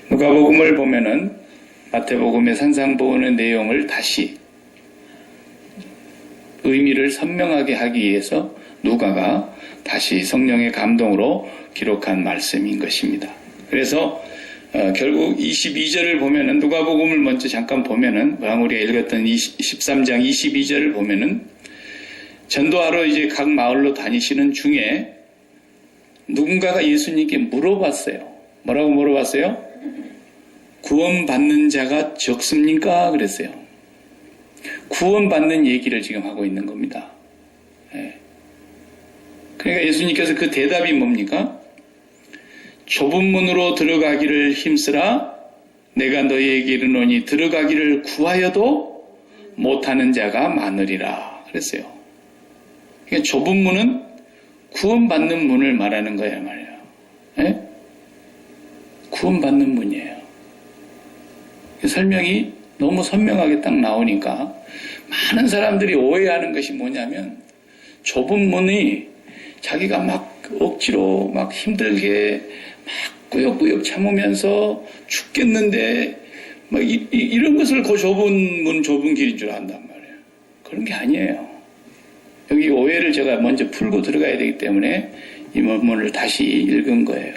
누가복음을 보면은 마태복음의 산상보훈의 내용을 다시 의미를 선명하게 하기 위해서 누가가 다시 성령의 감동으로 기록한 말씀인 것입니다. 그래서 결국 22절을 보면은 누가복음을 먼저 잠깐 보면은 우리가 읽었던 13장 22절을 보면은 전도하러 이제 각 마을로 다니시는 중에 누군가가 예수님께 물어봤어요. 뭐라고 물어봤어요? 구원받는 자가 적습니까? 그랬어요. 구원받는 얘기를 지금 하고 있는 겁니다. 그러니까 예수님께서 그 대답이 뭡니까? 좁은 문으로 들어가기를 힘쓰라. 내가 너희에게 이르노니 들어가기를 구하여도 못하는 자가 많으리라. 그랬어요. 그러니까 좁은 문은 구원받는 문을 말하는 거야 말이에요. 구원받는 문이에요. 설명이 너무 선명하게 딱 나오니까 많은 사람들이 오해하는 것이 뭐냐면 좁은 문이 자기가 막 억지로 막 힘들게 막 꾸역꾸역 참으면서 죽겠는데 막 이런 것을 그 좁은 문, 좁은 길인 줄 안단 말이에요. 그런 게 아니에요. 여기 오해를 제가 먼저 풀고 들어가야 되기 때문에 이 문을 다시 읽은 거예요.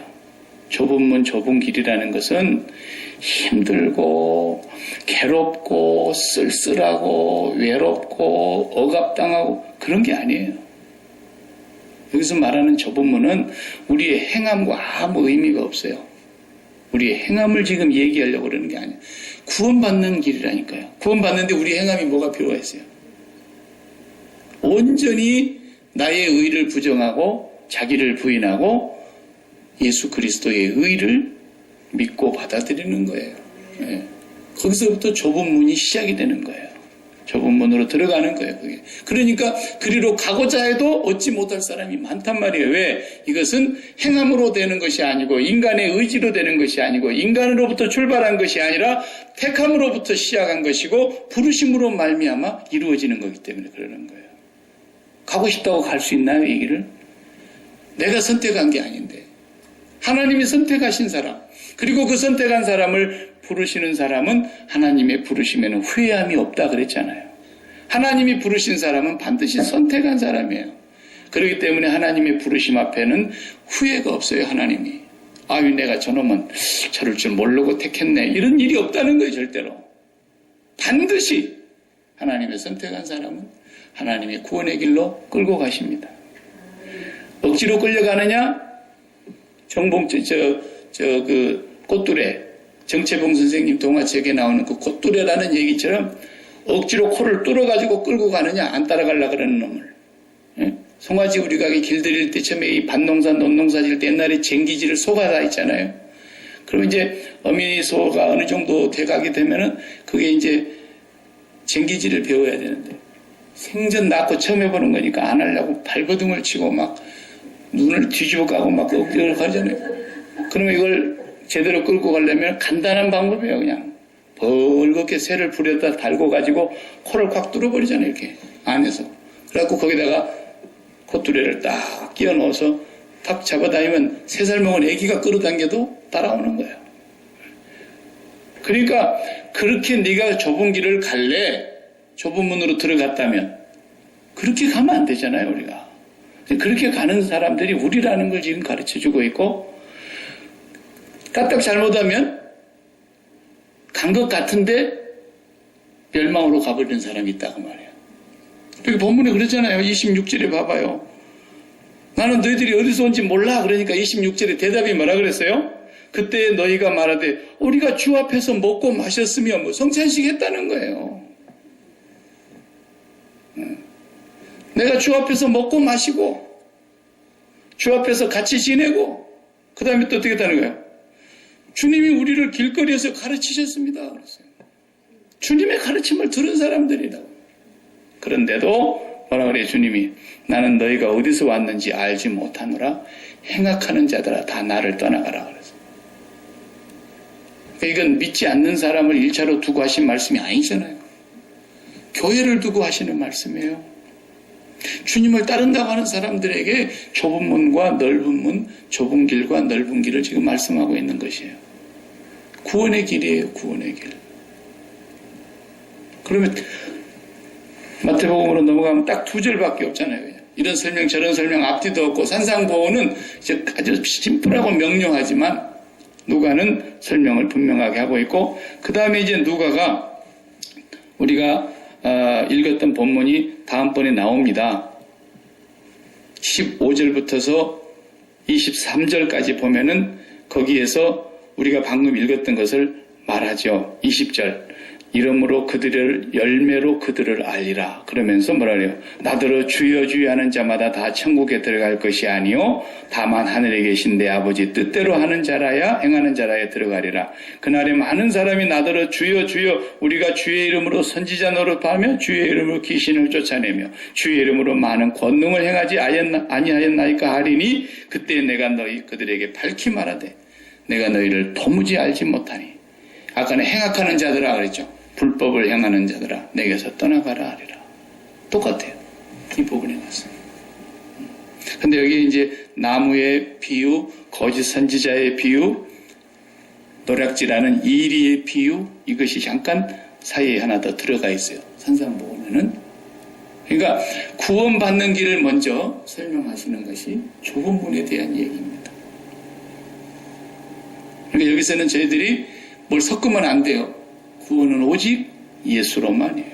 좁은 문, 좁은 길이라는 것은 힘들고 괴롭고 쓸쓸하고 외롭고 억압당하고 그런 게 아니에요. 여기서 말하는 좁은 문은 우리의 행함과 아무 의미가 없어요. 우리의 행함을 지금 얘기하려고 그러는 게 아니에요. 구원받는 길이라니까요. 구원받는데 우리 행함이 뭐가 필요가 있어요? 온전히 나의 의를 부정하고 자기를 부인하고 예수 그리스도의 의를 믿고 받아들이는 거예요. 거기서부터 좁은 문이 시작이 되는 거예요. 좁은 문으로 들어가는 거예요. 그게. 그러니까 그리로 가고자 해도 얻지 못할 사람이 많단 말이에요. 왜? 이것은 행함으로 되는 것이 아니고 인간의 의지로 되는 것이 아니고 인간으로부터 출발한 것이 아니라 택함으로부터 시작한 것이고 부르심으로 말미암아 이루어지는 거기 때문에 그러는 거예요. 가고 싶다고 갈 수 있나요? 이 길을? 내가 선택한 게 아닌데 하나님이 선택하신 사람 그리고 그 선택한 사람을 부르시는 사람은 하나님의 부르심에는 후회함이 없다 그랬잖아요. 하나님이 부르신 사람은 반드시 선택한 사람이에요. 그렇기 때문에 하나님의 부르심 앞에는 후회가 없어요. 하나님이. 아유 내가 저놈은 저럴 줄 모르고 택했네. 이런 일이 없다는 거예요. 절대로. 반드시 하나님의 선택한 사람은 하나님의 구원의 길로 끌고 가십니다. 억지로 끌려가느냐? 그 꽃두레 정채봉 선생님 동화책에 나오는 그 꽃두레라는 얘기처럼 억지로 코를 뚫어가지고 끌고 가느냐 안 따라가려고 그러는 놈을. 송아지 우리가 길들일 때 처음에 이 밭농사 논농사 질 때 옛날에 쟁기질을 소가 다 있잖아요. 그러면 이제 어미 소가 어느 정도 돼가게 되면은 그게 이제 쟁기질을 배워야 되는데 생전 낳고 처음 해보는 거니까 안 하려고 발버둥을 치고 막 눈을 뒤집어 까고 막 억지로 가잖아요. 그러면 이걸 제대로 끌고 가려면 간단한 방법이에요. 그냥 벌겋게 새를 불에다 달고 가지고 코를 콱 뚫어버리잖아요. 이렇게 안에서. 그래갖고 거기다가 콧두레를 딱 끼워 넣어서 탁 잡아다니면 3살 먹은 애기가 끌어당겨도 따라오는 거예요. 그러니까 그렇게 네가 좁은 길을 갈래? 좁은 문으로 들어갔다면 그렇게 가면 안 되잖아요. 우리가. 그렇게 가는 사람들이 우리라는 걸 지금 가르쳐주고 있고 까딱 잘못하면 간 것 같은데 멸망으로 가버리는 사람이 있다고 말이에요. 여기 본문에 그러잖아요. 26절에 봐봐요. 나는 너희들이 어디서 온지 몰라. 그러니까 26절에 대답이 뭐라 그랬어요? 그때 너희가 말하되 우리가 주 앞에서 먹고 마셨으며 뭐 성찬식 했다는 거예요. 내가 주 앞에서 먹고 마시고 주 앞에서 같이 지내고 그 다음에 또 어떻게 했다는 거예요? 주님이 우리를 길거리에서 가르치셨습니다. 그랬어요. 주님의 가르침을 들은 사람들이다. 그런데도 뭐라 그래요? 주님이 나는 너희가 어디서 왔는지 알지 못하노라. 행악하는 자들아 다 나를 떠나가라. 그랬어요. 이건 믿지 않는 사람을 1차로 두고 하신 말씀이 아니잖아요. 교회를 두고 하시는 말씀이에요. 주님을 따른다고 하는 사람들에게 좁은 문과 넓은 문, 좁은 길과 넓은 길을 지금 말씀하고 있는 것이에요. 구원의 길이에요. 구원의 길. 그러면 마태복음으로 넘어가면 딱 2절밖에 없잖아요. 그냥. 이런 설명 저런 설명 앞뒤도 없고 산상보호는 이제 아주 심플하고 명료하지만 누가는 설명을 분명하게 하고 있고 그 다음에 이제 누가가 우리가 읽었던 본문이 다음번에 나옵니다. 15절부터서 23절까지 보면은 거기에서 우리가 방금 읽었던 것을 말하죠. 20절. 이러므로 그들을 열매로 그들을 알리라. 그러면서 뭐라 그래요? 나더러 주여 주여 하는 자마다 다 천국에 들어갈 것이 아니요 다만 하늘에 계신 내 아버지 뜻대로 하는 자라야 행하는 자라야 들어가리라. 그날에 많은 사람이 나더러 주여 주여 우리가 주의 이름으로 선지자 노릇하며 주의 이름으로 귀신을 쫓아내며 주의 이름으로 많은 권능을 행하지 아니하였나이까 하리니 그때 내가 너희 그들에게 밝히 말하되 내가 너희를 도무지 알지 못하니. 아까는 행악하는 자들아 그랬죠. 불법을 행하는 자들아 내게서 떠나가라 하리라. 똑같아요. 이 부분에 가서. 근데 여기 이제 나무의 비유, 거짓 선지자의 비유, 노략질하는 이리의 비유 이것이 잠깐 사이에 하나 더 들어가 있어요. 산상보험에는. 그러니까 구원받는 길을 먼저 설명하시는 것이 좁은 문에 대한 얘기입니다. 그러니까 여기서는 저희들이 뭘 섞으면 안 돼요. 구원은 오직 예수로만이에요.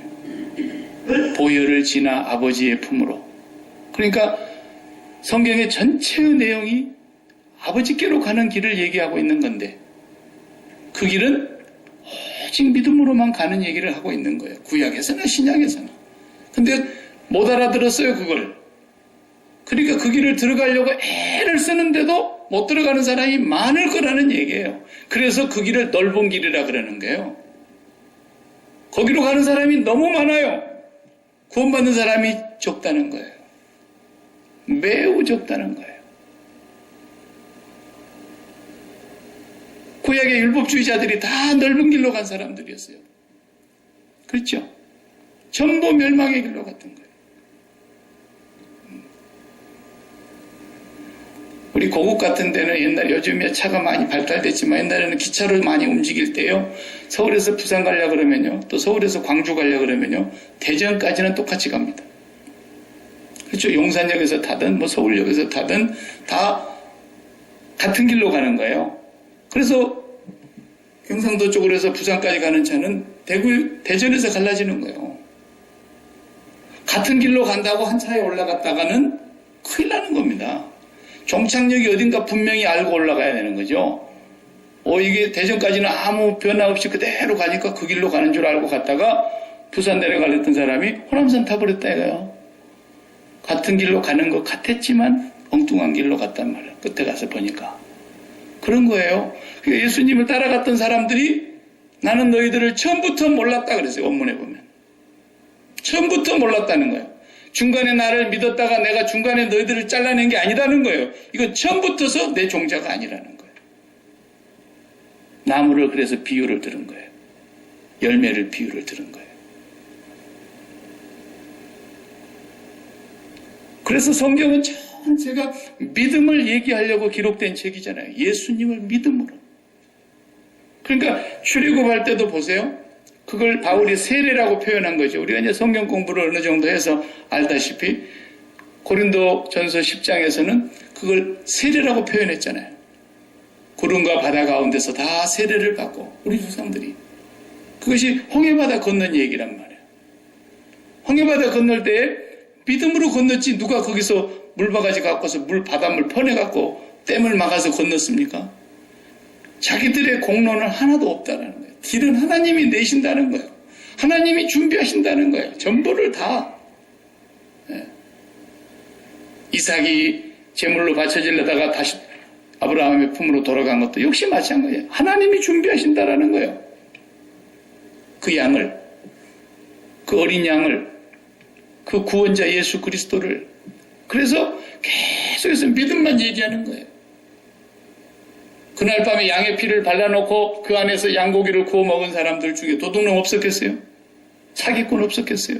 보혈을 지나 아버지의 품으로. 그러니까 성경의 전체의 내용이 아버지께로 가는 길을 얘기하고 있는 건데 그 길은 오직 믿음으로만 가는 얘기를 하고 있는 거예요. 구약에서나 신약에서나. 근데 못 알아들었어요, 그걸. 그러니까 그 길을 들어가려고 애를 쓰는데도 못 들어가는 사람이 많을 거라는 얘기예요. 그래서 그 길을 넓은 길이라 그러는 거예요. 거기로 가는 사람이 너무 많아요. 구원받는 사람이 적다는 거예요. 매우 적다는 거예요. 구약의 율법주의자들이 다 넓은 길로 간 사람들이었어요. 그렇죠? 전부 멸망의 길로 갔던 거예요. 우리 고국 같은 데는 옛날 요즘에 차가 많이 발달됐지만 옛날에는 기차로 많이 움직일 때요. 서울에서 부산 가려고 그러면요. 또 서울에서 광주 가려고 그러면요. 대전까지는 똑같이 갑니다. 그렇죠. 용산역에서 타든 뭐 서울역에서 타든 다 같은 길로 가는 거예요. 그래서 경상도 쪽으로 해서 부산까지 가는 차는 대전에서 갈라지는 거예요. 같은 길로 간다고 한 차에 올라갔다가는 큰일 나는 겁니다. 종착역이 어딘가 분명히 알고 올라가야 되는 거죠. 이게 대전까지는 아무 변화 없이 그대로 가니까 그 길로 가는 줄 알고 갔다가 부산 내려가려던 사람이 호남선 타버렸다 이거요. 같은 길로 가는 것 같았지만 엉뚱한 길로 갔단 말이에요. 끝에 가서 보니까. 그런 거예요. 예수님을 따라갔던 사람들이 나는 너희들을 처음부터 몰랐다 그랬어요. 원문에 보면. 처음부터 몰랐다는 거예요. 중간에 나를 믿었다가 내가 중간에 너희들을 잘라낸 게 아니라는 거예요. 이건 처음부터서 내 종자가 아니라는 거예요. 나무를 그래서 비유를 들은 거예요. 열매를 비유를 들은 거예요. 그래서 성경은 전체가 믿음을 얘기하려고 기록된 책이잖아요. 예수님을 믿음으로. 그러니까 출애굽할 때도 보세요. 그걸 바울이 세례라고 표현한 거죠. 우리가 이제 성경 공부를 어느 정도 해서 알다시피 고린도 전서 10장에서는 그걸 세례라고 표현했잖아요. 구름과 바다 가운데서 다 세례를 받고 우리 조상들이. 그것이 홍해바다 건넌 얘기란 말이에요. 홍해바다 건널 때 믿음으로 건넜지 누가 거기서 물바가지 갖고서 바닷물 퍼내갖고 댐을 막아서 건넜습니까? 자기들의 공로는 하나도 없다라는 거예요. 길은 하나님이 내신다는 거예요. 하나님이 준비하신다는 거예요. 전부를 다. 이삭이 제물로 바쳐지려다가 다시 아브라함의 품으로 돌아간 것도 역시 마찬가지예요. 하나님이 준비하신다라는 거예요. 그 양을, 그 어린 양을, 그 구원자 예수 그리스도를. 그래서 계속해서 믿음만 얘기하는 거예요. 그날 밤에 양의 피를 발라놓고 그 안에서 양고기를 구워 먹은 사람들 중에 도둑놈 없었겠어요? 사기꾼 없었겠어요?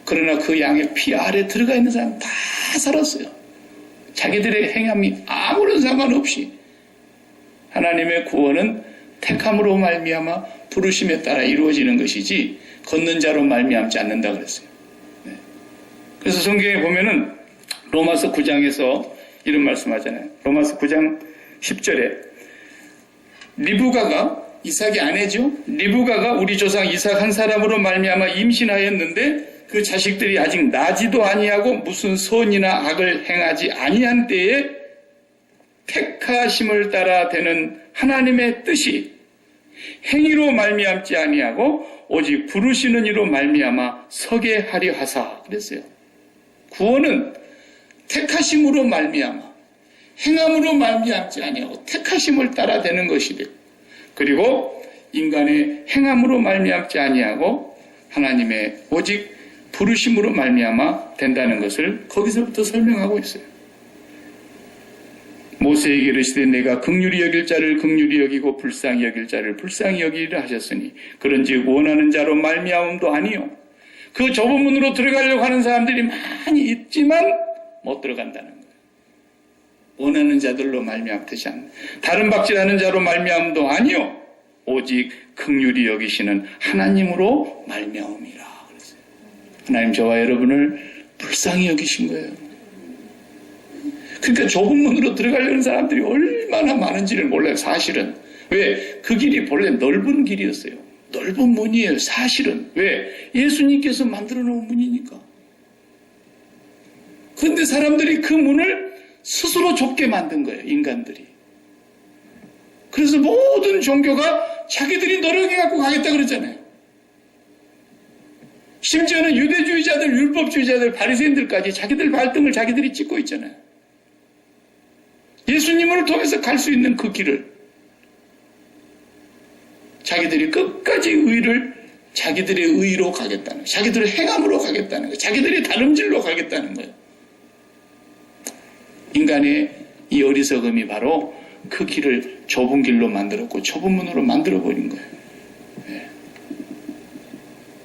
그러나 그 양의 피 아래 들어가 있는 사람 다 살았어요. 자기들의 행함이 아무런 상관없이. 하나님의 구원은 택함으로 말미암아 부르심에 따라 이루어지는 것이지 걷는 자로 말미암지 않는다 그랬어요. 네. 그래서 성경에 보면은 로마서 9장에서 이런 말씀하잖아요. 로마서 9장 10절에 리브가가 이삭의 아내죠. 리브가가 우리 조상 이삭 한 사람으로 말미암아 임신하였는데 그 자식들이 아직 나지도 아니하고 무슨 선이나 악을 행하지 아니한 때에 택하심을 따라 되는 하나님의 뜻이 행위로 말미암지 아니하고 오직 부르시는 이로 말미암아 서게 하려 하사 그랬어요. 구원은 택하심으로 말미암아 행함으로 말미암지 아니하고 택하심을 따라 되는 것이되 그리고 인간의 행함으로 말미암지 아니하고 하나님의 오직 부르심으로 말미암아 된다는 것을 거기서부터 설명하고 있어요. 모세에게 이르시되 내가 긍휼히 여길 자를 긍휼히 여기고 불쌍히 여길 자를 불쌍히 여기리라 하셨으니 그런즉 원하는 자로 말미암음도 아니요 그 좁은 문으로 들어가려고 하는 사람들이 많이 있지만 못 들어간다는 거예요. 원하는 자들로 말미암듯이 않는 다른 박질하는 자로 말미암음도 아니요 오직 긍휼히 여기시는 하나님으로 말미암음이라 그랬어요. 하나님 저와 여러분을 불쌍히 여기신 거예요. 그러니까 좁은 문으로 들어가려는 사람들이 얼마나 많은지를 몰라요. 사실은 왜? 그 길이 본래 넓은 길이었어요. 넓은 문이에요. 사실은 왜? 예수님께서 만들어 놓은 문이니까. 그런데 사람들이 그 문을 스스로 좁게 만든 거예요. 인간들이. 그래서 모든 종교가 자기들이 노력해갖고 가겠다 그러잖아요. 심지어는 유대주의자들, 율법주의자들, 바리새인들까지 자기들 발등을 자기들이 찍고 있잖아요. 예수님을 통해서 갈 수 있는 그 길을 자기들이 끝까지 의를 자기들의 의로 가겠다는 거예요. 자기들의 행함으로 가겠다는 거예요. 자기들이 다름질로 가겠다는 거예요. 인간의 이 어리석음이 바로 그 길을 좁은 길로 만들었고 좁은 문으로 만들어버린 거예요. 예.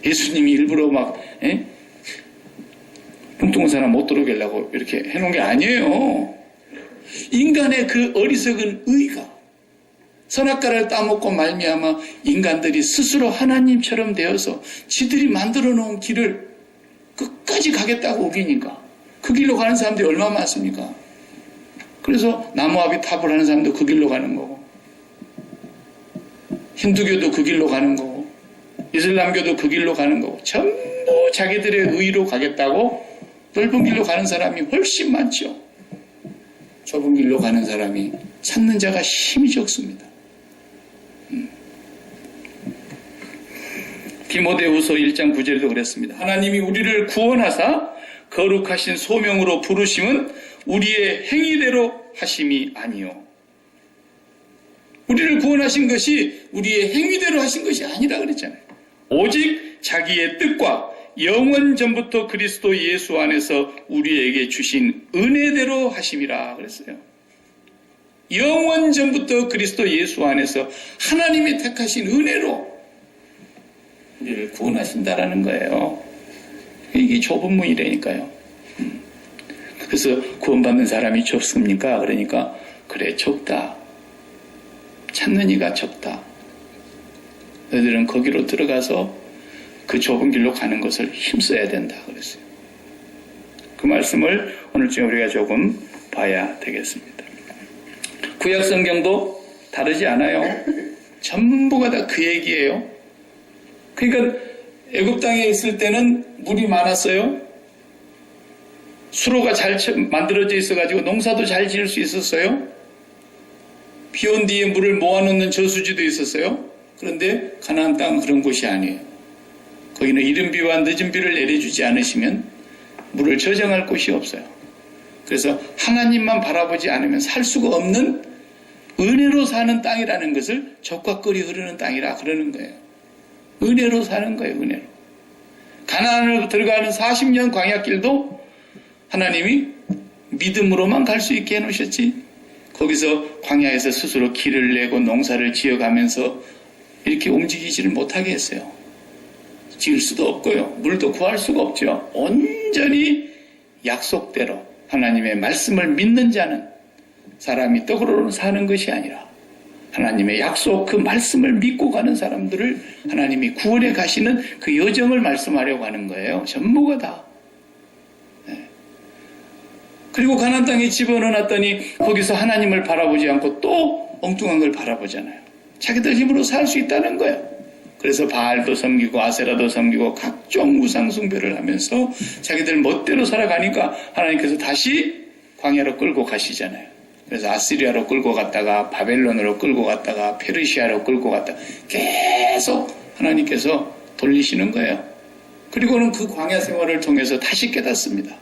예수님이 일부러 막 뚱뚱한 사람 못 들어오게 하려고 이렇게 해놓은 게 아니에요. 인간의 그 어리석은 의가 선악과를 따먹고 말미암아 인간들이 스스로 하나님처럼 되어서 지들이 만들어 놓은 길을 끝까지 가겠다고 우기니까 그 길로 가는 사람들이 얼마나 많습니까? 그래서 나무아비 탑을 하는 사람도 그 길로 가는 거고 힌두교도 그 길로 가는 거고 이슬람교도 그 길로 가는 거고 전부 자기들의 의로 가겠다고 넓은 길로 가는 사람이 훨씬 많죠. 좁은 길로 가는 사람이 찾는 자가 힘이 적습니다. 디모데후서 1장 9절에도 그랬습니다. 하나님이 우리를 구원하사 거룩하신 소명으로 부르심은 우리의 행위대로 하심이 아니요. 우리를 구원하신 것이 우리의 행위대로 하신 것이 아니라 그랬잖아요. 오직 자기의 뜻과 영원 전부터 그리스도 예수 안에서 우리에게 주신 은혜대로 하심이라 그랬어요. 영원 전부터 그리스도 예수 안에서 하나님이 택하신 은혜로 우리를 구원하신다라는 거예요. 이게 좁은 문이라니까요. 그래서 구원받는 사람이 좁습니까? 그러니까 그래 좁다. 찾는 이가 좁다. 너희들은 거기로 들어가서 그 좁은 길로 가는 것을 힘써야 된다 그랬어요. 그 말씀을 오늘쯤 우리가 조금 봐야 되겠습니다. 구약 성경도 다르지 않아요. 전부가 다 그 얘기예요. 그러니까 애굽 땅에 있을 때는 물이 많았어요. 수로가 잘 만들어져 있어가지고 농사도 잘 지을 수 있었어요. 비 온 뒤에 물을 모아놓는 저수지도 있었어요. 그런데 가나안 땅은 그런 곳이 아니에요. 거기는 이른 비와 늦은 비를 내려주지 않으시면 물을 저장할 곳이 없어요. 그래서 하나님만 바라보지 않으면 살 수가 없는 은혜로 사는 땅이라는 것을 젖과 꿀이 흐르는 땅이라 그러는 거예요. 은혜로 사는 거예요. 은혜로. 가나안으로 들어가는 40년 광야길도 하나님이 믿음으로만 갈 수 있게 해놓으셨지 거기서 광야에서 스스로 길을 내고 농사를 지어가면서 이렇게 움직이지를 못하게 했어요. 지을 수도 없고요. 물도 구할 수가 없죠. 온전히 약속대로 하나님의 말씀을 믿는 자는 사람이 떡으로는 사는 것이 아니라 하나님의 약속 그 말씀을 믿고 가는 사람들을 하나님이 구원해 가시는 그 여정을 말씀하려고 하는 거예요. 전부가 다. 그리고 가나안 땅에 집어넣어놨더니 거기서 하나님을 바라보지 않고 또 엉뚱한 걸 바라보잖아요. 자기들 힘으로 살 수 있다는 거예요. 그래서 바알도 섬기고 아세라도 섬기고 각종 우상 숭배를 하면서 자기들 멋대로 살아가니까 하나님께서 다시 광야로 끌고 가시잖아요. 그래서 아시리아로 끌고 갔다가 바벨론으로 끌고 갔다가 페르시아로 끌고 갔다가 계속 하나님께서 돌리시는 거예요. 그리고는 그 광야 생활을 통해서 다시 깨닫습니다.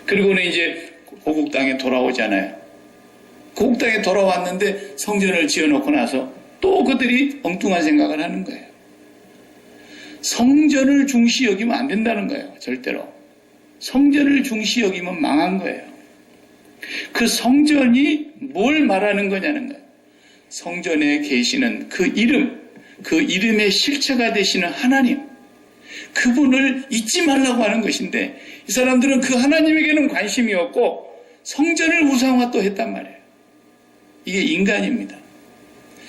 그리고는 이제 고국 땅에 돌아오잖아요. 고국 땅에 돌아왔는데 성전을 지어놓고 나서 또 그들이 엉뚱한 생각을 하는 거예요. 성전을 중시 여기면 안 된다는 거예요. 절대로. 성전을 중시 여기면 망한 거예요. 그 성전이 뭘 말하는 거냐는 거예요. 성전에 계시는 그 이름, 그 이름의 실체가 되시는 하나님, 그분을 잊지 말라고 하는 것인데 이 사람들은 그 하나님에게는 관심이 없고 성전을 우상화 또 했단 말이에요. 이게 인간입니다.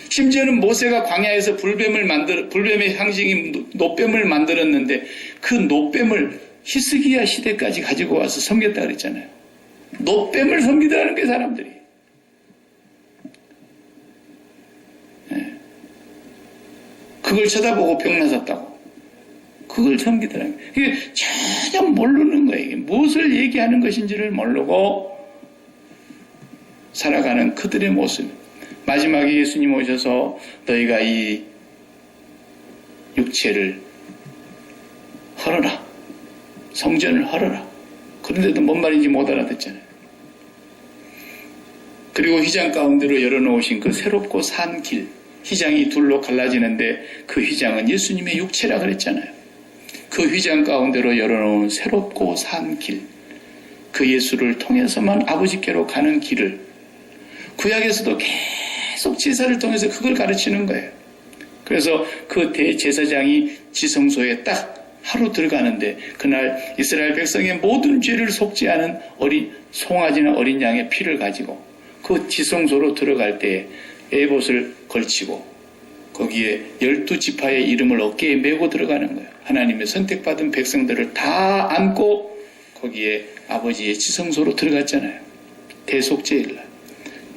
심지어는 모세가 광야에서 불뱀의 상징인 놋뱀을 만들었는데 그 놋뱀을 히스기야 시대까지 가지고 와서 섬겼다 그랬잖아요. 놋뱀을 섬기더라는 게 사람들이. 네. 그걸 쳐다보고 병나섰다고. 그걸 섬기더라는 거예요. 이게 전혀 모르는 거예요. 이게 무엇을 얘기하는 것인지를 모르고 살아가는 그들의 모습. 마지막에 예수님 오셔서 너희가 이 육체를 헐어라. 성전을 헐어라. 그런데도 뭔 말인지 못 알아듣잖아요. 그리고 휘장 가운데로 열어놓으신 그 새롭고 산 길. 휘장이 둘로 갈라지는데 그 휘장은 예수님의 육체라 그랬잖아요. 그 휘장 가운데로 열어놓은 새롭고 산 길. 그 예수를 통해서만 아버지께로 가는 길을 구약에서도 계속 제사를 통해서 그걸 가르치는 거예요. 그래서 그 대제사장이 지성소에 딱 하루 들어가는데 그날 이스라엘 백성의 모든 죄를 속지 않은 송아지나 어린 양의 피를 가지고 그 지성소로 들어갈 때 에봇을 걸치고 거기에 12지파의 이름을 어깨에 메고 들어가는 거예요. 하나님의 선택받은 백성들을 다 안고 거기에 아버지의 지성소로 들어갔잖아요. 대속죄일날.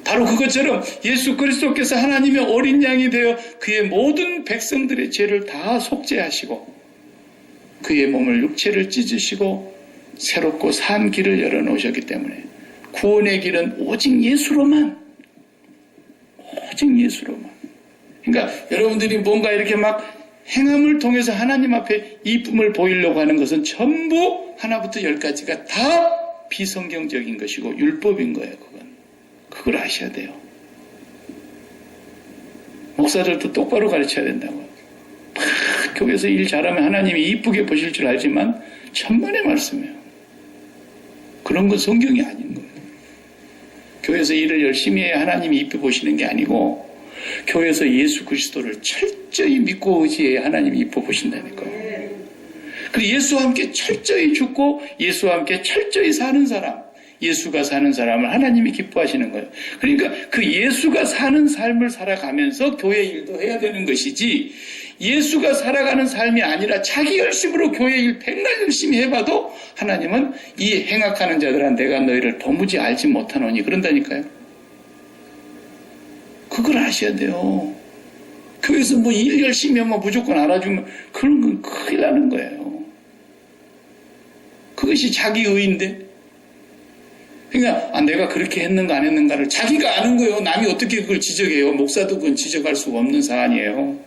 바로 그것처럼 예수 그리스도께서 하나님의 어린 양이 되어 그의 모든 백성들의 죄를 다 속죄하시고 그의 몸을 육체를 찢으시고 새롭고 산 길을 열어놓으셨기 때문에 구원의 길은 오직 예수로만, 오직 예수로만. 그러니까 여러분들이 뭔가 이렇게 막 행함을 통해서 하나님 앞에 이쁨을 보이려고 하는 것은 전부 하나부터 열까지가 다 비성경적인 것이고 율법인 거예요. 그걸 아셔야 돼요. 목사들도 똑바로 가르쳐야 된다고요. 교회에서 일 잘하면 하나님이 이쁘게 보실 줄 알지만 천만의 말씀이에요. 그런 건 성경이 아닌 거예요. 교회에서 일을 열심히 해야 하나님이 이쁘게 보시는 게 아니고 교회에서 예수 그리스도를 철저히 믿고 의지해야 하나님이 이뻐 보신다니까요. 그리고 예수와 함께 철저히 죽고 예수와 함께 철저히 사는 사람, 예수가 사는 사람을 하나님이 기뻐하시는 거예요. 그러니까 그 예수가 사는 삶을 살아가면서 교회 일도 해야 되는 것이지 예수가 살아가는 삶이 아니라 자기 열심으로 교회 일 백날 열심히 해봐도 하나님은 이 행악하는 자들아 내가 너희를 도무지 알지 못하노니 그런다니까요. 그걸 아셔야 돼요. 교회에서 뭐 일 열심히 하면 무조건 알아주면 그런 건 큰일 나는 거예요. 그것이 자기 의인데 그러니까 내가 그렇게 했는가 안 했는가를 자기가 아는 거예요. 남이 어떻게 그걸 지적해요. 목사도 그건 지적할 수가 없는 사안이에요.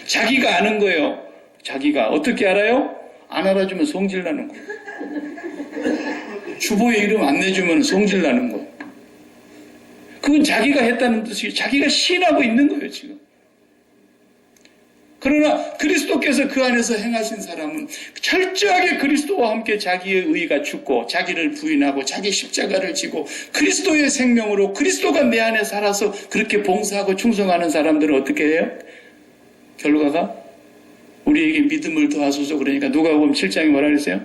자기가 아는 거예요. 자기가 어떻게 알아요? 안 알아주면 성질 나는 거예요. 주보에 이름 안 내주면 성질 나는 거예요. 그건 자기가 했다는 뜻이에요. 자기가 시인하고 있는 거예요 지금. 그러나 그리스도께서 그 안에서 행하신 사람은 철저하게 그리스도와 함께 자기의 의가 죽고 자기를 부인하고 자기 십자가를 지고 그리스도의 생명으로 그리스도가 내 안에 살아서 그렇게 봉사하고 충성하는 사람들은 어떻게 해요? 결과가 우리에게 믿음을 더하소서. 그러니까 누가복음 7장에 뭐라 그랬어요?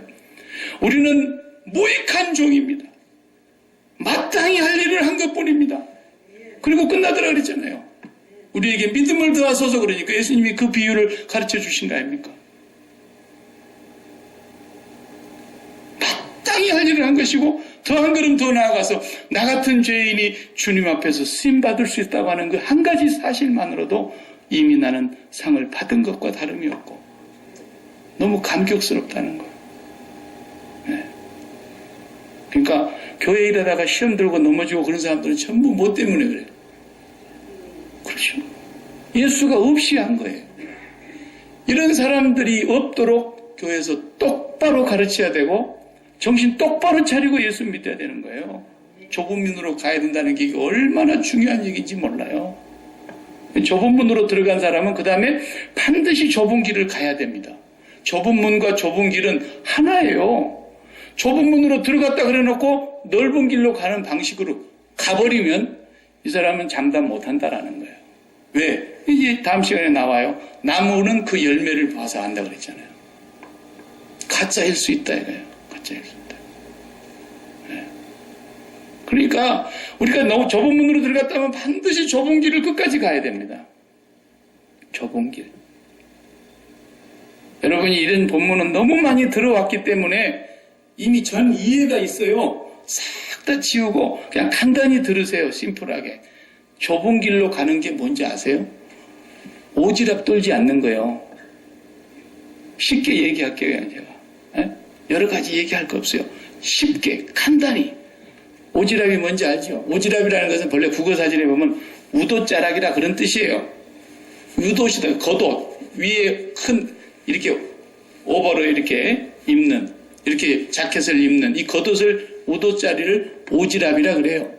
우리는 무익한 종입니다. 마땅히 할 일을 한 것뿐입니다. 그리고 끝나더라 그랬잖아요. 우리에게 믿음을 더하소서 그러니까 예수님이 그 비유를 가르쳐 주신 거 아닙니까? 마땅히 할 일을 한 것이고 더 한 걸음 더 나아가서 나 같은 죄인이 주님 앞에서 쓰임받을 수 있다고 하는 그 한 가지 사실만으로도 이미 나는 상을 받은 것과 다름이 없고 너무 감격스럽다는 거예요. 네. 그러니까 교회 일하다가 시험 들고 넘어지고 그런 사람들은 전부 뭐 때문에 그래요? 그렇죠. 예수가 없이 한 거예요. 이런 사람들이 없도록 교회에서 똑바로 가르쳐야 되고 정신 똑바로 차리고 예수 믿어야 되는 거예요. 좁은 문으로 가야 된다는 게 얼마나 중요한 얘기인지 몰라요. 좁은 문으로 들어간 사람은 그 다음에 반드시 좁은 길을 가야 됩니다. 좁은 문과 좁은 길은 하나예요. 좁은 문으로 들어갔다 그래놓고 넓은 길로 가는 방식으로 가버리면 이 사람은 장담 못한다라는 거예요. 왜? 이제 다음 시간에 나와요. 나무는 그 열매를 봐서 안다 그랬잖아요. 가짜일 수 있다 이거예요. 가짜일 수 있다. 네. 그러니까 우리가 너무 좁은 문으로 들어갔다면 반드시 좁은 길을 끝까지 가야 됩니다. 좁은 길. 여러분이 이런 본문은 너무 많이 들어왔기 때문에 이미 전 이해가 있어요. 싹 다 지우고 그냥 간단히 들으세요. 심플하게. 좁은 길로 가는 게 뭔지 아세요? 오지랖 떨지 않는 거예요. 쉽게 얘기할게요. 제가. 에? 여러 가지 얘기할 거 없어요. 쉽게 간단히. 오지랖이 뭔지 알죠? 오지랖이라는 것은 본래 국어사전에 보면 우도자락이라 그런 뜻이에요. 우도시다. 겉옷. 위에 큰 이렇게 오버로 이렇게 입는 이렇게 자켓을 입는 이 겉옷을 우도자리를 오지랖이라 그래요.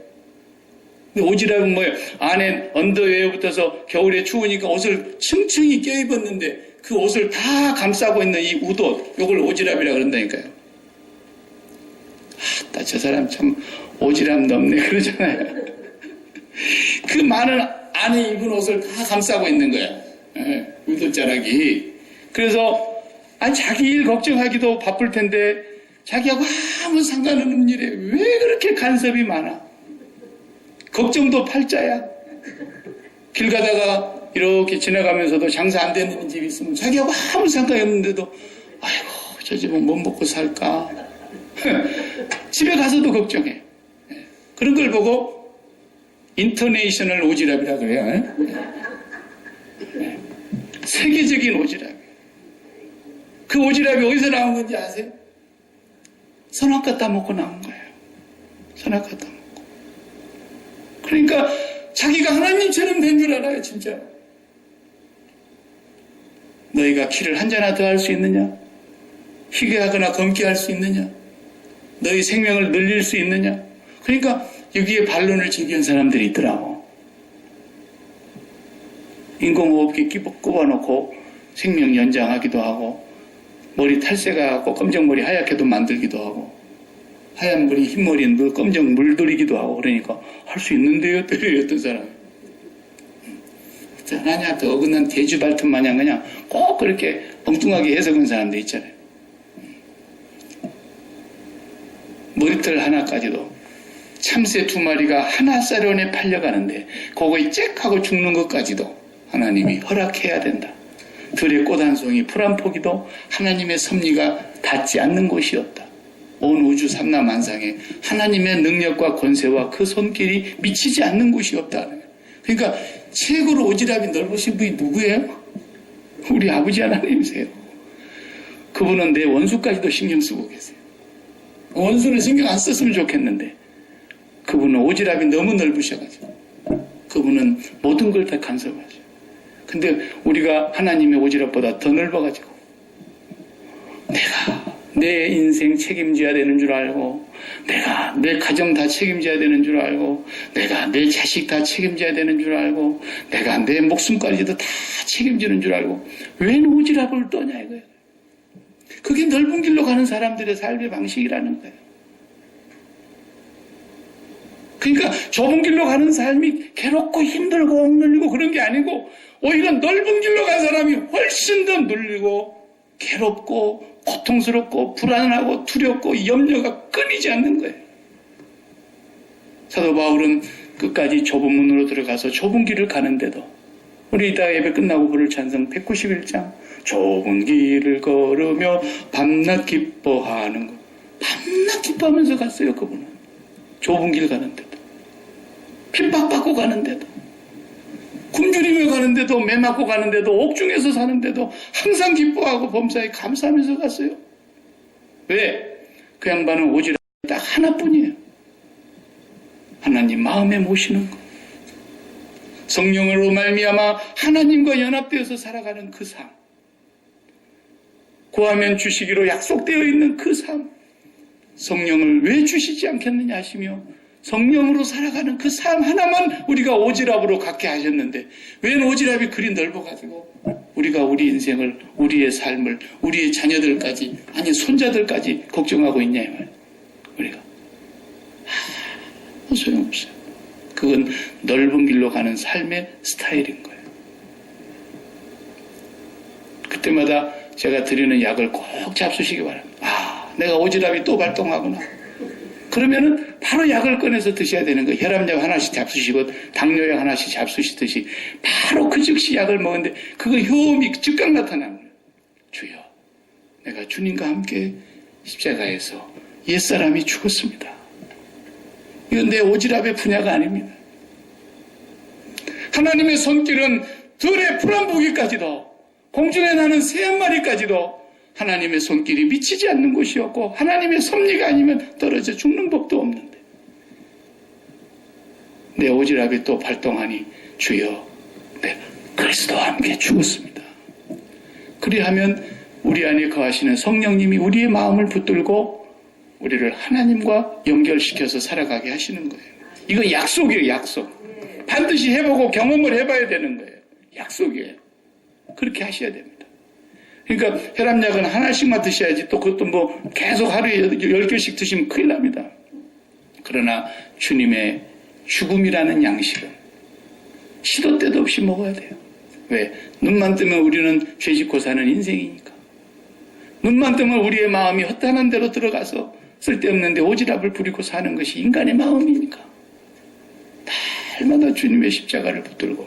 근데 오지랖은 뭐예요? 안에 언더웨어 붙어서 겨울에 추우니까 옷을 층층이 껴입었는데 그 옷을 다 감싸고 있는 이 우도, 요걸 오지랖이라 그런다니까요. 아, 저 사람 참 오지랖 넘네 그러잖아요. 그 많은 안에 입은 옷을 다 감싸고 있는 거야. 예, 우도자락이. 그래서 자기 일 걱정하기도 바쁠 텐데 자기하고 아무 상관없는 일에 왜 그렇게 간섭이 많아? 걱정도 팔자야. 길 가다가 이렇게 지나가면서도 장사 안 되는 집이 있으면 자기하고 아무 상관이 없는데도 아이고 저 집은 못 먹고 살까? 집에 가서도 걱정해. 그런 걸 보고 인터내셔널 오지랖이라 그래요. 세계적인 오지랖. 그 오지랖이 어디서 나온 건지 아세요? 선악과 따먹고 나온 거예요. 선악과 따먹고. 그러니까 자기가 하나님처럼 된 줄 알아요, 진짜. 너희가 키를 한 자나 더 할 수 있느냐? 희귀하거나 검게 할 수 있느냐? 너희 생명을 늘릴 수 있느냐? 그러니까 여기에 반론을 제기한 사람들이 있더라고. 인공호흡기 꼽아놓고 생명 연장하기도 하고 머리 탈색하고 검정머리 하얗게도 만들기도 하고 하얀 머리 흰머리는 검정 물들이기도 하고 그러니까 할 수 있는데요 어떤 사람이 하나님한테 어긋난 돼지발톱 마냥 그냥 꼭 그렇게 엉뚱하게 해석한 사람들 있잖아요. 머리털 하나까지도 참새 2마리가 하나사련에 팔려가는데 거기에 짹 하고 죽는 것까지도 하나님이 허락해야 된다. 들의 꽃 한 송이 풀 한 포기도 하나님의 섭리가 닿지 않는 곳이 없다. 온 우주 삼라만상에 하나님의 능력과 권세와 그 손길이 미치지 않는 곳이 없다. 그러니까 최고로 오지랖이 넓으신 분이 누구예요? 우리 아버지 하나님이세요. 그분은 내 원수까지도 신경 쓰고 계세요. 원수는 신경 안 썼으면 좋겠는데 그분은 오지랖이 너무 넓으셔가지고 그분은 모든 걸 다 간섭하죠. 근데 우리가 하나님의 오지랖보다 더 넓어가지고 내가 내 인생 책임져야 되는 줄 알고 내가 내 가정 다 책임져야 되는 줄 알고 내가 내 자식 다 책임져야 되는 줄 알고 내가 내 목숨까지도 다 책임지는 줄 알고 왜 오지랖을 떠냐 이거예요. 그게 넓은 길로 가는 사람들의 삶의 방식이라는 거예요. 그러니까 좁은 길로 가는 삶이 괴롭고 힘들고 억눌리고 그런 게 아니고 오히려 넓은 길로 간 사람이 훨씬 더 눌리고 괴롭고 고통스럽고 불안하고 두렵고 염려가 끊이지 않는 거예요. 사도 바울은 끝까지 좁은 문으로 들어가서 좁은 길을 가는데도 우리 이따 예배 끝나고 부를 찬송 191장 좁은 길을 걸으며 밤낮 기뻐하는 거. 밤낮 기뻐하면서 갔어요. 그분은. 좁은 길 가는데도 핍박받고 가는데도 굶주리며 가는데도 매 맞고 가는데도 옥중에서 사는데도 항상 기뻐하고 범사에 감사하면서 갔어요. 왜? 그 양반은 오지랖이 딱 하나뿐이에요. 하나님 마음에 모시는 것. 성령으로 말미암아 하나님과 연합되어서 살아가는 그 삶. 구하면 주시기로 약속되어 있는 그 삶. 성령을 왜 주시지 않겠느냐 하시며 성령으로 살아가는 그 삶 하나만 우리가 오지랖으로 갖게 하셨는데 왜 오지랖이 그리 넓어가지고 우리가 우리 인생을, 우리의 삶을, 우리의 자녀들까지, 아니 손자들까지 걱정하고 있냐 이 말이에요. 우리가 소용없어요. 그건 넓은 길로 가는 삶의 스타일인 거예요. 그때마다 제가 드리는 약을 꼭 잡수시기 바랍니다. 내가 오지랖이 또 발동하구나. 그러면은 바로 약을 꺼내서 드셔야 되는 거예요. 혈압약 하나씩 잡수시고 당뇨약 하나씩 잡수시듯이 바로 그 즉시 약을 먹는데 그거 효험이 즉각 나타나는 거예요. 주여, 내가 주님과 함께 십자가에서 옛사람이 죽었습니다. 이건 내 오지랖의 분야가 아닙니다. 하나님의 손길은 들의 푸른 부기까지도 공중에 나는 새 한 마리까지도 하나님의 손길이 미치지 않는 곳이었고 하나님의 섭리가 아니면 떨어져 죽는 법도 없는데 내 오지랖이 또 발동하니 주여 내가 그리스도와 함께 죽었습니다. 그리하면 우리 안에 거하시는 성령님이 우리의 마음을 붙들고 우리를 하나님과 연결시켜서 살아가게 하시는 거예요. 이건 약속이에요. 약속. 반드시 해보고 경험을 해봐야 되는 거예요. 약속이에요. 그렇게 하셔야 됩니다. 그러니까 혈압약은 하나씩만 드셔야지 또 그것도 뭐 계속 하루에 10개씩 드시면 큰일 납니다. 그러나 주님의 죽음이라는 양식은 시도 때도 없이 먹어야 돼요. 왜? 눈만 뜨면 우리는 죄 짓고 사는 인생이니까. 눈만 뜨면 우리의 마음이 헛다는 대로 들어가서 쓸데없는데 오지랖을 부리고 사는 것이 인간의 마음이니까. 날마다 주님의 십자가를 붙들고.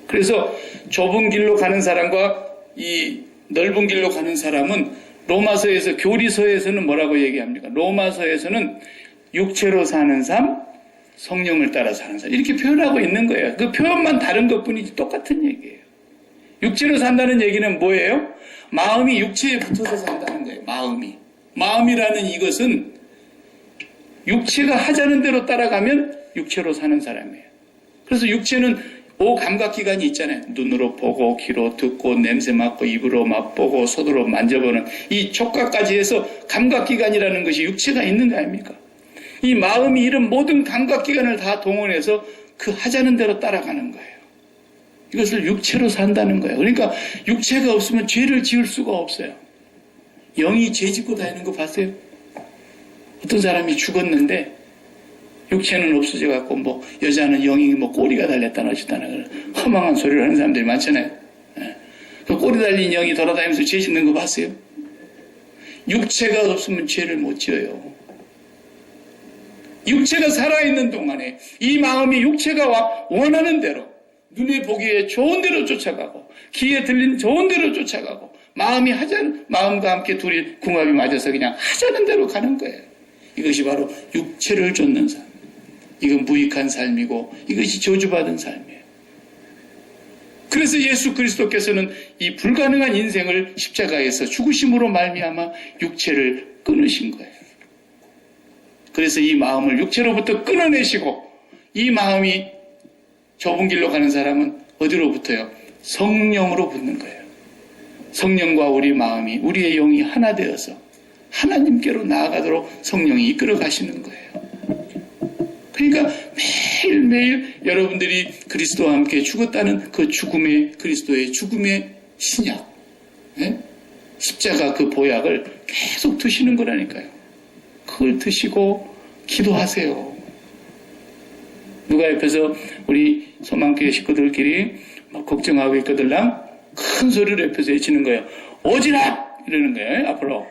그래서 좁은 길로 가는 사람과 이 넓은 길로 가는 사람은 로마서에서 교리서에서는 뭐라고 얘기합니까? 로마서에서는 육체로 사는 삶, 성령을 따라 사는 삶 이렇게 표현하고 있는 거예요. 그 표현만 다른 것뿐이지 똑같은 얘기예요. 육체로 산다는 얘기는 뭐예요? 마음이 육체에 붙어서 산다는 거예요. 마음이라는 이것은 육체가 하자는 대로 따라가면 육체로 사는 사람이에요. 그래서 육체는 감각기관이 있잖아요. 눈으로 보고, 귀로 듣고, 냄새 맡고, 입으로 맛보고, 손으로 만져보는 이 촉각까지 해서 감각기관이라는 것이 육체가 있는 거 아닙니까? 이 마음이 이런 모든 감각기관을 다 동원해서 그 하자는 대로 따라가는 거예요. 이것을 육체로 산다는 거예요. 그러니까 육체가 없으면 죄를 지을 수가 없어요. 영이 죄 짓고 다니는 거 봤어요? 어떤 사람이 죽었는데 육체는 없어져갖고 뭐 여자는 영이 뭐 꼬리가 달렸다나 어쨌다나 허망한 소리를 하는 사람들이 많잖아요. 그 꼬리 달린 영이 돌아다니면서 죄 짓는 거 봤어요? 육체가 없으면 죄를 못 지어요. 육체가 살아있는 동안에 이 마음이 육체가 원하는 대로 눈에 보기에 좋은 대로 쫓아가고 귀에 들린 좋은 대로 쫓아가고 마음과 함께 둘이 궁합이 맞아서 그냥 하자는 대로 가는 거예요. 이것이 바로 육체를 쫓는 삶. 이건 무익한 삶이고 이것이 저주받은 삶이에요. 그래서 예수 그리스도께서는 이 불가능한 인생을 십자가에서 죽으심으로 말미암아 육체를 끊으신 거예요. 그래서 이 마음을 육체로부터 끊어내시고 이 마음이 좁은 길로 가는 사람은 어디로 붙어요? 성령으로 붙는 거예요. 성령과 우리 마음이 우리의 영이 하나 되어서 하나님께로 나아가도록 성령이 이끌어 가시는 거예요. 그러니까 매일매일 여러분들이 그리스도와 함께 죽었다는 그 그리스도의 죽음의 신약, 십자가 그 보약을 계속 드시는 거라니까요. 그걸 드시고 기도하세요. 누가 옆에서 우리 소망교회 식구들끼리 막 걱정하고 있거들랑 큰 소리로 옆에서 외치는 거예요. 오지랖! 이러는 거예요. 앞으로.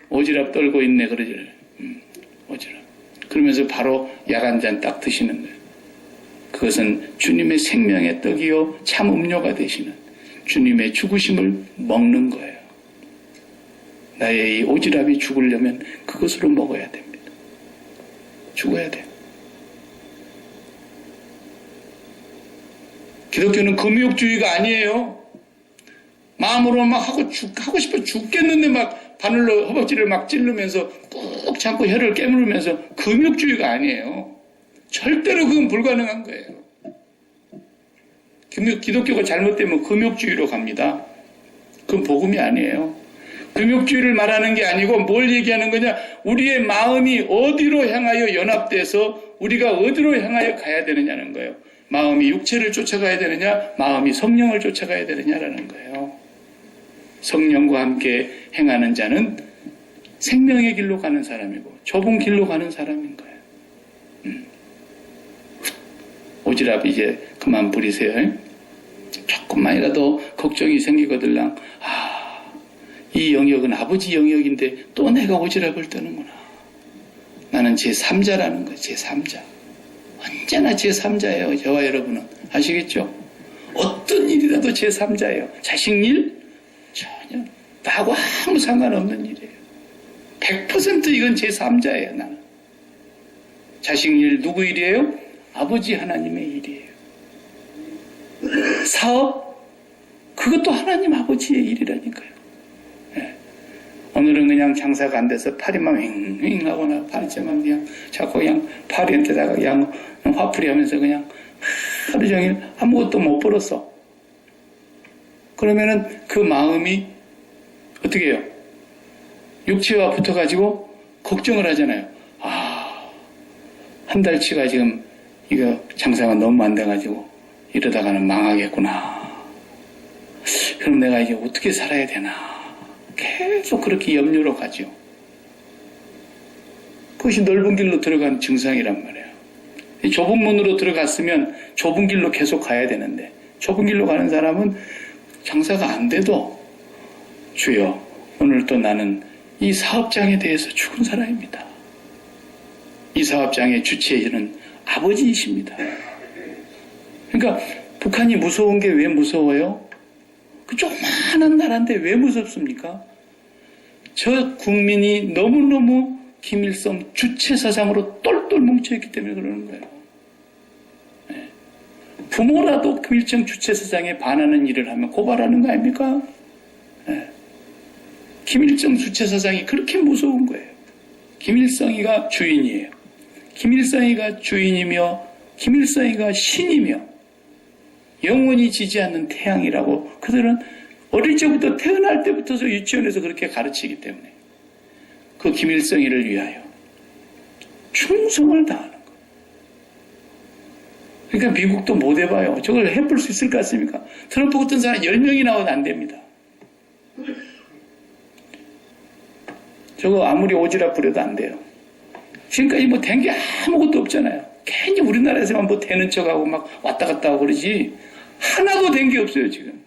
오지랖 떨고 있네. 그러지. 오지랖. 그러면서 바로 약 한 잔 딱 드시는 거예요. 그것은 주님의 생명의 떡이요 참 음료가 되시는 주님의 죽으심을 먹는 거예요. 나의 이 오지랖이 죽으려면 그것으로 먹어야 됩니다. 죽어야 돼요. 기독교는 금욕주의가 아니에요. 마음으로 막 하고 싶어 죽겠는데 막 바늘로 허벅지를 막 찌르면서 꾹 참고 혀를 깨물으면서 금욕주의가 아니에요. 절대로 그건 불가능한 거예요. 기독교가 잘못되면 금욕주의로 갑니다. 그건 복음이 아니에요. 금욕주의를 말하는 게 아니고 뭘 얘기하는 거냐? 우리의 마음이 어디로 향하여 연합돼서 우리가 어디로 향하여 가야 되느냐는 거예요. 마음이 육체를 쫓아가야 되느냐, 마음이 성령을 쫓아가야 되느냐라는 거예요. 성령과 함께 행하는 자는 생명의 길로 가는 사람이고 좁은 길로 가는 사람인 거예요. 오지랖 이제 그만 부리세요. 조금만이라도 걱정이 생기거들랑 이 영역은 아버지 영역인데 또 내가 오지랖을 떠는구나. 나는 제3자라는 거예요. 제3자. 언제나 제3자예요. 저와 여러분은. 아시겠죠? 어떤 일이라도 제3자예요. 자식 일? 전혀. 나하고 아무 상관없는 일이에요. 100% 이건 제3자예요. 나는. 자식 일 누구 일이에요? 아버지 하나님의 일이에요. 사업? 그것도 하나님 아버지의 일이라니까요. 네. 오늘은 그냥 장사가 안 돼서 팔이만 윙윙 하거나 팔이만 그냥 자꾸 그냥 팔이한테다가 그냥 화풀이 하면서 그냥 하루 종일 아무것도 못 벌었어. 그러면은 그 마음이 어떻게 해요? 육체와 붙어가지고 걱정을 하잖아요. 한 달치가 지금 이거 장사가 너무 안 돼가지고 이러다가는 망하겠구나. 그럼 내가 이제 어떻게 살아야 되나. 계속 그렇게 염려로 가죠. 그것이 넓은 길로 들어간 증상이란 말이에요. 좁은 문으로 들어갔으면 좁은 길로 계속 가야 되는데 좁은 길로 가는 사람은 장사가 안 돼도 주여 오늘 또 나는 이 사업장에 대해서 죽은 사람입니다. 이 사업장의 주체는 아버지이십니다. 그러니까 북한이 무서운 게 왜 무서워요? 그 조그마한 나라인데 왜 무섭습니까? 저 국민이 너무너무 김일성 주체 사상으로 똘똘 뭉쳐있기 때문에 그러는 거예요. 네. 부모라도 김일성 주체 사상에 반하는 일을 하면 고발하는 거 아닙니까? 네. 김일성 주체 사상이 그렇게 무서운 거예요. 김일성이가 주인이에요. 김일성이가 주인이며 김일성이가 신이며 영원히 지지 않는 태양이라고 그들은 어릴 적부터 태어날 때부터 유치원에서 그렇게 가르치기 때문에 그 김일성이를 위하여 충성을 다하는 거예요. 그러니까 미국도 못 해봐요. 저걸 해볼 수 있을 것 같습니까? 트럼프 같은 사람 10명이 나와도 안 됩니다. 저거 아무리 오지랖 부려도 안 돼요. 지금까지 뭐 된 게 아무것도 없잖아요. 괜히 우리나라에서만 뭐 되는 척하고 막 왔다 갔다 하고 그러지 하나도 된 게 없어요 지금.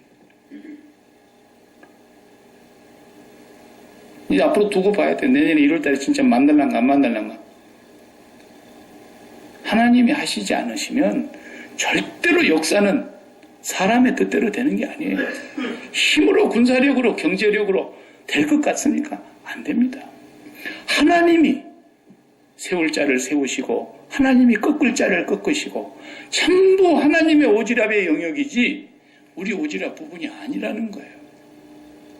이제 앞으로 두고 봐야 돼. 내년에 1월달에 진짜 만날란가 안 만날란가. 하나님이 하시지 않으시면 절대로 역사는 사람의 뜻대로 되는 게 아니에요. 힘으로 군사력으로 경제력으로 될 것 같습니까? 안 됩니다. 하나님이 세울 자를 세우시고 하나님이 꺾을 자를 꺾으시고 전부 하나님의 오지랖의 영역이지 우리 오지랖 부분이 아니라는 거예요.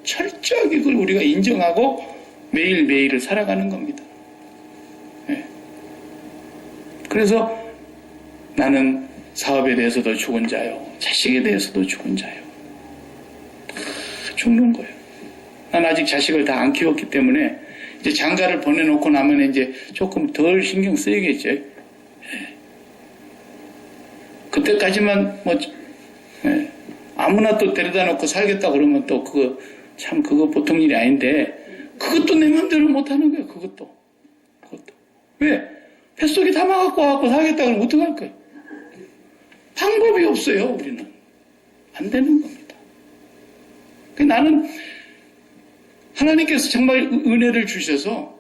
철저하게 그걸 우리가 인정하고 매일매일을 살아가는 겁니다. 네. 그래서 나는 사업에 대해서도 죽은 자요. 자식에 대해서도 죽은 자요. 죽는 거예요. 난 아직 자식을 다 안 키웠기 때문에 이제 장가를 보내놓고 나면 이제 조금 덜 신경 쓰이겠죠. 네. 그때까지만 뭐 네. 아무나 또 데려다 놓고 살겠다 그러면 또 그거 참 그거 보통 일이 아닌데 그것도 내 마음대로 못하는 거예요. 그것도 왜? 뱃속에 담아갖고 와갖고 살겠다 그러면 어떡할 거예요? 방법이 없어요. 우리는 안 되는 겁니다. 나는 하나님께서 정말 은혜를 주셔서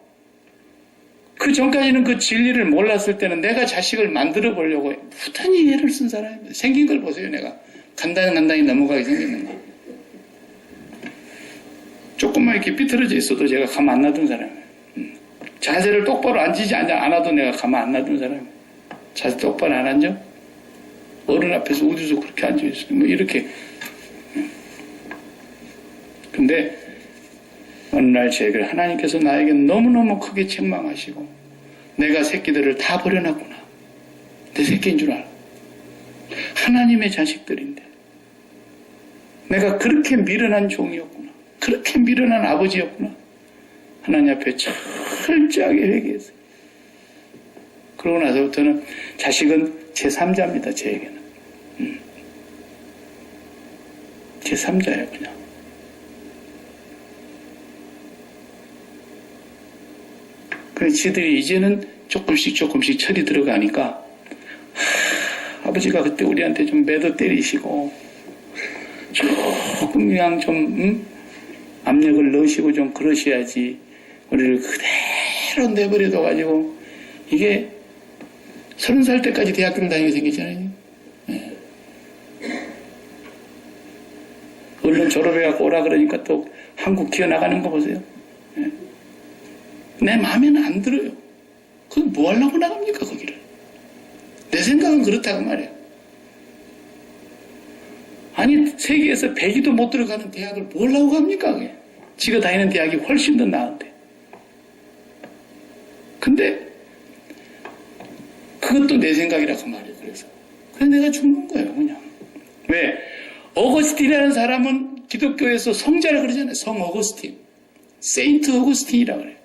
그 그 전까지는 그 진리를 몰랐을 때는 내가 자식을 만들어 보려고 부단히 애를 쓴 사람입니다. 생긴 걸 보세요, 내가. 간단히 넘어가게 생기는 거. 조금만 이렇게 삐뚤어져 있어도 제가 가만 안 놔둔 사람이에요. 자세를 똑바로 앉지 않아도 내가 가만 안 놔둔 사람이에요. 자세 똑바로 안 앉아? 어른 앞에서 어디서 그렇게 앉아있어요. 뭐 이렇게. 근데 어느 날 제 얘기를 하나님께서 나에게 너무너무 크게 책망하시고 내가 새끼들을 다 버려놨구나. 내 새끼인 줄 알아. 하나님의 자식들인데 내가 그렇게 미련한 종이었구나. 그렇게 미련한 아버지였구나. 하나님 앞에 철저하게 회개했어요. 그러고 나서부터는 자식은 제3자입니다. 제에게는. 제3자예요. 그냥. 그래서 지들이 이제는 조금씩 철이 들어가니까 아버지가 그때 우리한테 좀 매도 때리시고 조금 그냥 좀 압력을 넣으시고 좀 그러셔야지 우리를 그대로 내버려둬 가지고 이게 30살 때까지 대학교를 다니게 생기잖아요. 네. 얼른 졸업해갖고 오라 그러니까 또 한국 기어나가는 거 보세요. 네. 내 마음에는 안 들어요. 그거 뭐 하려고 나갑니까 거기를. 내 생각은 그렇다고 말이에요. 아니 세계에서 100위도 못 들어가는 대학을 뭘 하고 갑니까 그게. 지가 다니는 대학이 훨씬 더 나은데. 근데 그것도 내 생각이라고 말이에요. 그래서 내가 죽는 거예요 그냥. 왜? 어거스틴이라는 사람은 기독교에서 성자를 그러잖아요. 성 어거스틴. 세인트 어거스틴이라고 그래요.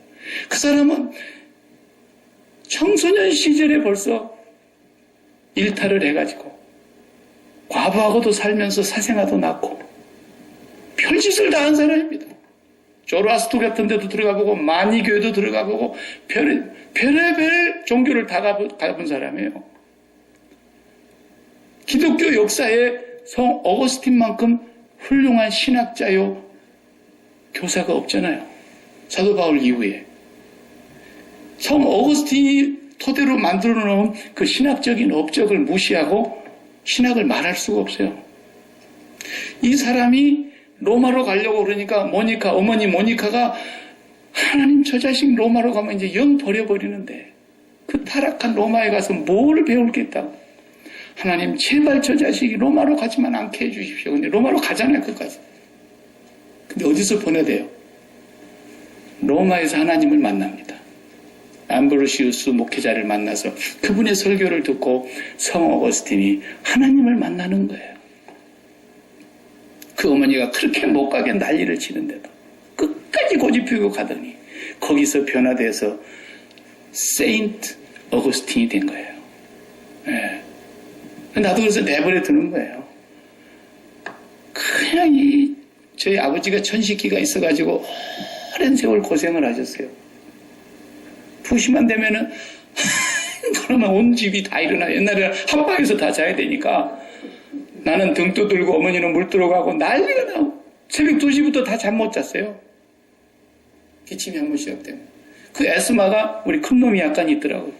그 사람은 청소년 시절에 벌써 일탈을 해가지고 과부하고도 살면서 사생아도 낳고 별짓을 다 한 사람입니다. 조로아스토 같은 데도 들어가보고 마니교회도 들어가보고 별의별 종교를 다 가본 사람이에요. 기독교 역사에 성 어거스틴만큼 훌륭한 신학자요 교사가 없잖아요. 사도 바울 이후에. 성 어거스틴이 토대로 만들어 놓은 그 신학적인 업적을 무시하고 신학을 말할 수가 없어요. 이 사람이 로마로 가려고 그러니까 어머니 모니카가 하나님 저 자식 로마로 가면 이제 영 버려버리는데 그 타락한 로마에 가서 뭘 배울 게 있다고. 하나님 제발 저 자식이 로마로 가지만 않게 해주십시오. 근데 로마로 가잖아요 끝까지. 근데 어디서 보내대요? 로마에서 하나님을 만납니다. 암브로시우스 목회자를 만나서 그분의 설교를 듣고 성 어거스틴이 하나님을 만나는 거예요. 그 어머니가 그렇게 못 가게 난리를 치는데도 끝까지 고집피고 가더니 거기서 변화돼서 세인트 어거스틴이 된 거예요. 네. 나도 그래서 내버려 두는 거예요. 그냥 저희 아버지가 천식기가 있어가지고 오랜 세월 고생을 하셨어요. 부시만 되면은 그러면 온 집이 다 일어나. 옛날에 한방에서 다 자야 되니까 나는 등 떠들고 어머니는 물 들어가고 난리가 나고 새벽 2시부터 다 잠 못 잤어요. 기침이 한 번 시작 때문에. 그 에스마가 우리 큰 놈이 약간 있더라고요.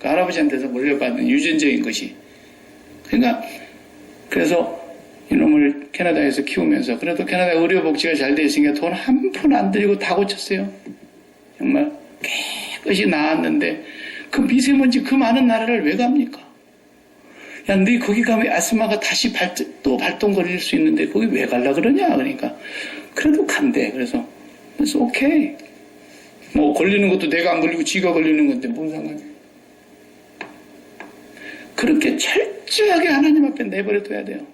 그 할아버지한테서 물려받는 유전적인 것이. 그러니까 그래서 이놈을 캐나다에서 키우면서 그래도 캐나다 의료복지가 잘 돼 있으니까 돈 한 푼 안 들이고 다 고쳤어요. 정말 깨끗이 나았는데 그 미세먼지 그 많은 나라를 왜 갑니까? 야, 너 거기 가면 아스마가 다시 또 발동거릴 수 있는데 거기 왜 갈라 그러냐? 그러니까 그래도 간대. 그래서 오케이. 뭐 걸리는 것도 내가 안 걸리고 지가 걸리는 건데 뭔 상관이야? 그렇게 철저하게 하나님 앞에 내버려둬야 돼요.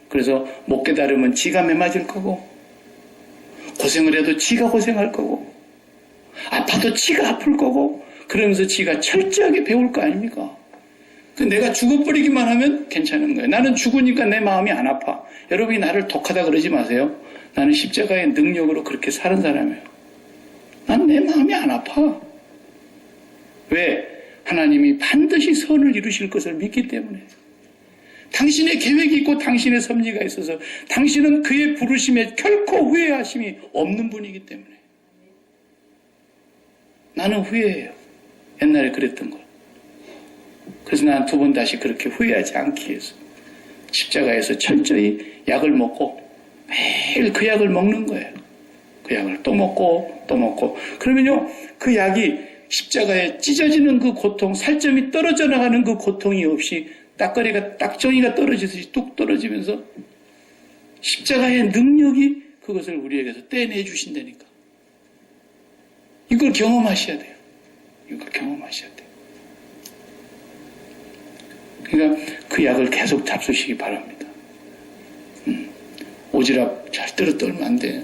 그래서 못 깨달으면 지가 매맞을 거고 고생을 해도 지가 고생할 거고 아파도 지가 아플 거고 그러면서 지가 철저하게 배울 거 아닙니까? 내가 죽어버리기만 하면 괜찮은 거예요. 나는 죽으니까 내 마음이 안 아파. 여러분이 나를 독하다 그러지 마세요. 나는 십자가의 능력으로 그렇게 사는 사람이에요. 난 내 마음이 안 아파. 왜? 하나님이 반드시 선을 이루실 것을 믿기 때문에. 당신의 계획이 있고 당신의 섭리가 있어서 당신은 그의 부르심에 결코 후회하심이 없는 분이기 때문에. 나는 후회해요. 옛날에 그랬던 걸. 그래서 난 두 번 다시 그렇게 후회하지 않기 위해서 십자가에서 철저히 약을 먹고 매일 그 약을 먹는 거예요. 그 약을 또 먹고 또 먹고. 그러면요, 그 약이 십자가에 찢어지는 그 고통, 살점이 떨어져 나가는 그 고통이 없이 딱정이가 떨어지듯이 뚝 떨어지면서 십자가의 능력이 그것을 우리에게서 떼내 주신다니까. 이걸 경험하셔야 돼요. 이걸 경험하셔야 돼요. 그러니까 그 약을 계속 잡수시기 바랍니다. 오지랖 절대로 떨면 안 돼.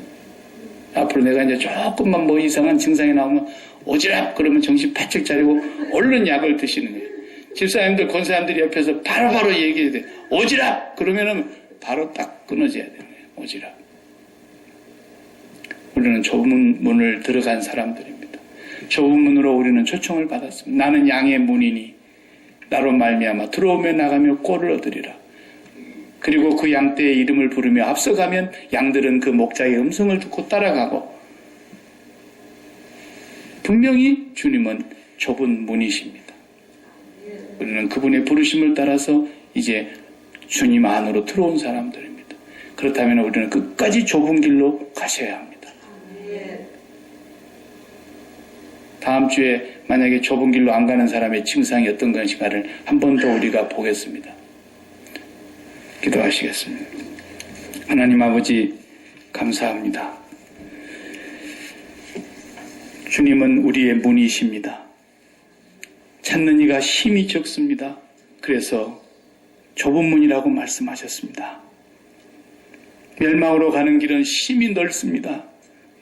앞으로 내가 이제 조금만 뭐 이상한 증상이 나오면 오지랖 그러면 정신 바짝 차리고 얼른 약을 드시는 거예요. 집사님들, 권사님들이 옆에서 바로바로 얘기해야 돼. 오지랖 그러면은 바로 딱 끊어져야 되는 거예요. 오지랖. 우리는 좁은 문을 들어간 사람들입니다. 좁은 문으로 우리는 초청을 받았습니다. 나는 양의 문이니 나로 말미암아 들어오며 나가며 꼴을 얻으리라. 그리고 그 양떼의 이름을 부르며 앞서가면 양들은 그 목자의 음성을 듣고 따라가고. 분명히 주님은 좁은 문이십니다. 우리는 그분의 부르심을 따라서 이제 주님 안으로 들어온 사람들입니다. 그렇다면 우리는 끝까지 좁은 길로 가셔야 합니다. 다음 주에 만약에 좁은 길로 안 가는 사람의 증상이 어떤 것인가를 한 번 더 우리가 보겠습니다. 기도하시겠습니다. 하나님 아버지, 감사합니다. 주님은 우리의 문이십니다. 찾는 이가 힘이 적습니다. 그래서 좁은 문이라고 말씀하셨습니다. 멸망으로 가는 길은 힘이 넓습니다.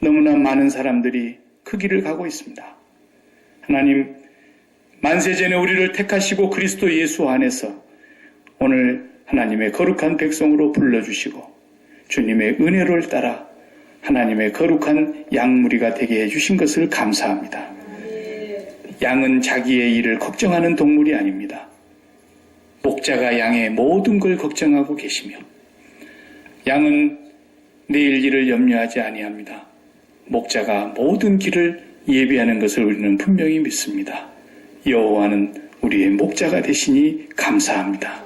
너무나 많은 사람들이 그 길을 가고 있습니다. 하나님, 만세전에 우리를 택하시고 그리스도 예수 안에서 오늘 하나님의 거룩한 백성으로 불러주시고 주님의 은혜를 따라 하나님의 거룩한 양무리가 되게 해주신 것을 감사합니다. 양은 자기의 일을 걱정하는 동물이 아닙니다. 목자가 양의 모든 걸 걱정하고 계시며 양은 내일 일을 염려하지 아니합니다. 목자가 모든 길을 예비하는 것을 우리는 분명히 믿습니다. 여호와는 우리의 목자가 되시니 감사합니다.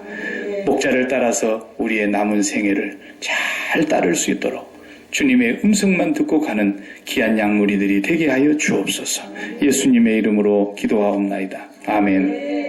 목자를 따라서 우리의 남은 생애를 잘 따를 수 있도록 주님의 음성만 듣고 가는 귀한 양무리들이 되게 하여 주옵소서. 예수님의 이름으로 기도하옵나이다. 아멘.